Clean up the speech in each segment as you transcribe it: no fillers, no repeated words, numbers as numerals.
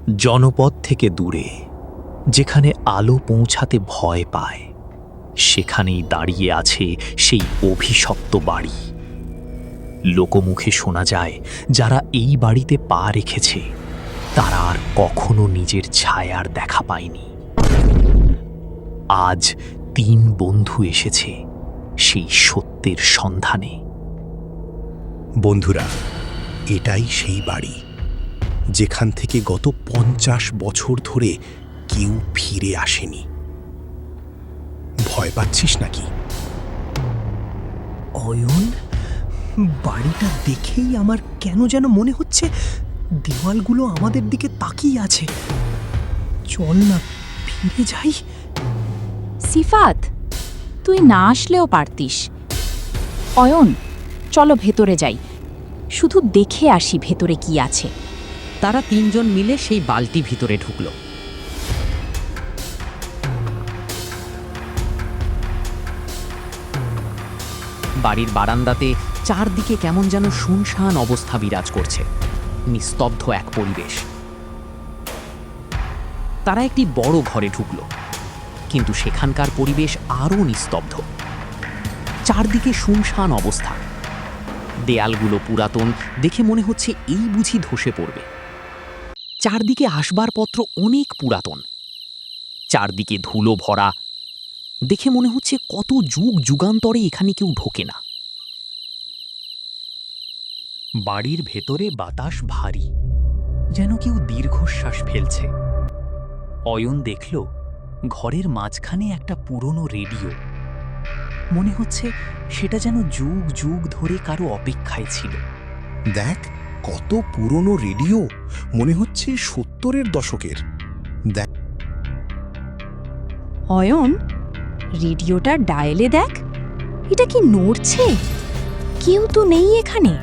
জনপদ থেকে দূরে, যেখানে আলো পৌঁছাতে ভয় পায়, সেখানেই দাঁড়িয়ে আছে সেই অভিশপ্ত বাড়ি। লোকমুখে শোনা যায়, যারা এই বাড়িতে পা রেখেছে তারা আর কখনো নিজের ছায়ার দেখা পায়নি। আজ 3 বন্ধু এসেছে সেই সত্যের সন্ধানে। বন্ধুরা, এটাই সেই বাড়ি যেখান থেকে গত 50 বছর ধরে কেউ ফিরে আসেনি। ভয় পাচ্ছিস নাকি? অয়ন, বাড়িটা দেখেই আমার কেন যেন মনে হচ্ছে দেওয়ালগুলো আমাদের দিকে তাকিয়ে আছে। চল না, ফিরে যাই। সিফাত, তুই না আসলেও পারতিস। অয়ন, চলো ভেতরে যাই, শুধু দেখে আসি ভেতরে কি আছে। তারা 3 জন মিলে সেই বালতি ভিতরে ঢুকল। বাড়ির বারান্দাতে চারদিকে কেমন যেন শুনশান অবস্থা বিরাজ করছে, নিস্তব্ধ এক পরিবেশ। তারা একটি বড় ঘরে ঢুকল, কিন্তু সেখানকার পরিবেশ আরও নিস্তব্ধ। চারদিকে শুনশান অবস্থা, দেয়ালগুলো পুরাতন, দেখে মনে হচ্ছে এই বুঝি ধসে পড়বে। চারদিকে আসবাবপত্র অনেক পুরাতন, চারদিকে ধুলো ভরা, দেখে মনে হচ্ছে কত যুগ যুগান্তরে এখানে কেউ ঢোকে না। বাড়ির ভেতরে বাতাস ভারী, যেন কেউ দীর্ঘশ্বাস ফেলছে। অয়ন দেখল ঘরের মাঝখানে একটা পুরনো রেডিও। মনে হচ্ছে সেটা যেন যুগ যুগ ধরে কারো অপেক্ষায় ছিল। দেখ, কত পুরনো রেডিও, মনে হচ্ছে 70-এর দশকের। দেখ, অয়ন, রেডিওটা ডায়ালে দেখ, এটা কি নড়ছে? কেউ তো নেই এখানে।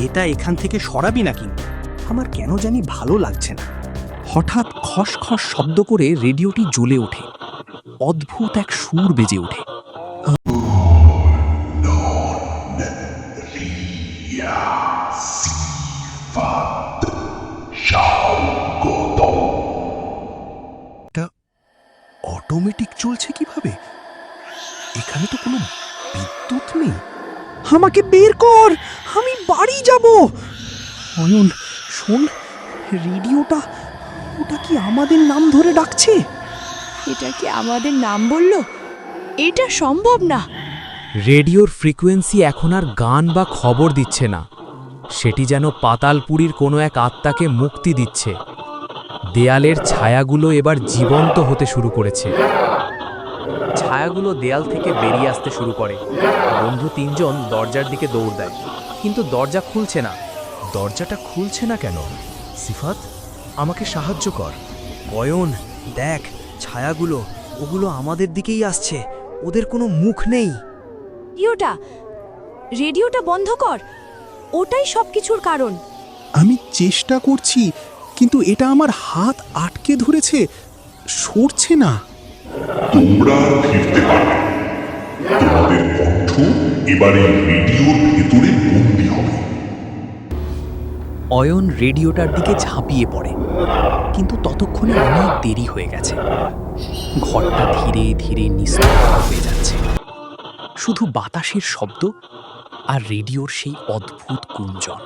এটা এখান থেকে সরাবি না কিন্তু, আমার কেন জানি ভালো লাগছে না। হঠাৎ খসখস শব্দ করে রেডিওটি জ্বলে ওঠে। অদ্ভুত এক সুর বেজে ওঠে। এটা অটোমেটিক চলছে কিভাবে? এখানে তো কোনো বিদ্যুৎ নেই। আমাকে বের কর, আমি বাড়ি যাব। অয়ন, শোন, রেডিওটা, ওটা কি আমাদের নাম ধরে ডাকছে? এটা কি আমাদের নাম বলল? এটা সম্ভব না। রেডিওর ফ্রিকোয়েন্সি এখন আর গান বা খবর দিচ্ছে না, সেটি যেন পাতালপুরীর কোনো এক আত্মাকে মুক্তি দিচ্ছে। দেয়ালের ছায়াগুলো এবার জীবন্ত হতে শুরু করেছে। ছায়াগুলো দেয়াল থেকে বেরিয়ে আসতে শুরু করে। বন্ধু 3 জন দরজার দিকে দৌড় দেয়, কিন্তু দরজা খুলছে না। দরজাটা খুলছে না কেন? সিফাত, আমাকে সাহায্য কর। অয়ন, দেখ, ছায়াগুলো, ওগুলো আমাদের দিকেই আসছে, ওদের কোনো মুখ নেই। রেডিওটা বন্ধ কর, ওটাই সবকিছুর কারণ। আমি চেষ্টা করছি, কিন্তু এটা আমার হাত আটকে ধরেছে, সরছে না। তোমরা আর ফিরতে পারবে না। তোমাদের কণ্ঠ এবার এই রেডিওর ভেতরে বন্দী হবে। অয়ন রেডিওটার দিকে ঝাঁপিয়ে পড়ে, কিন্তু ততক্ষণে অনেক দেরি হয়ে গেছে। ঘরটা ধীরে ধীরে নিস্তব্ধ হয়ে যাচ্ছে। শুধু বাতাসের শব্দ আর রেডিওর সেই অদ্ভুত গুঞ্জন।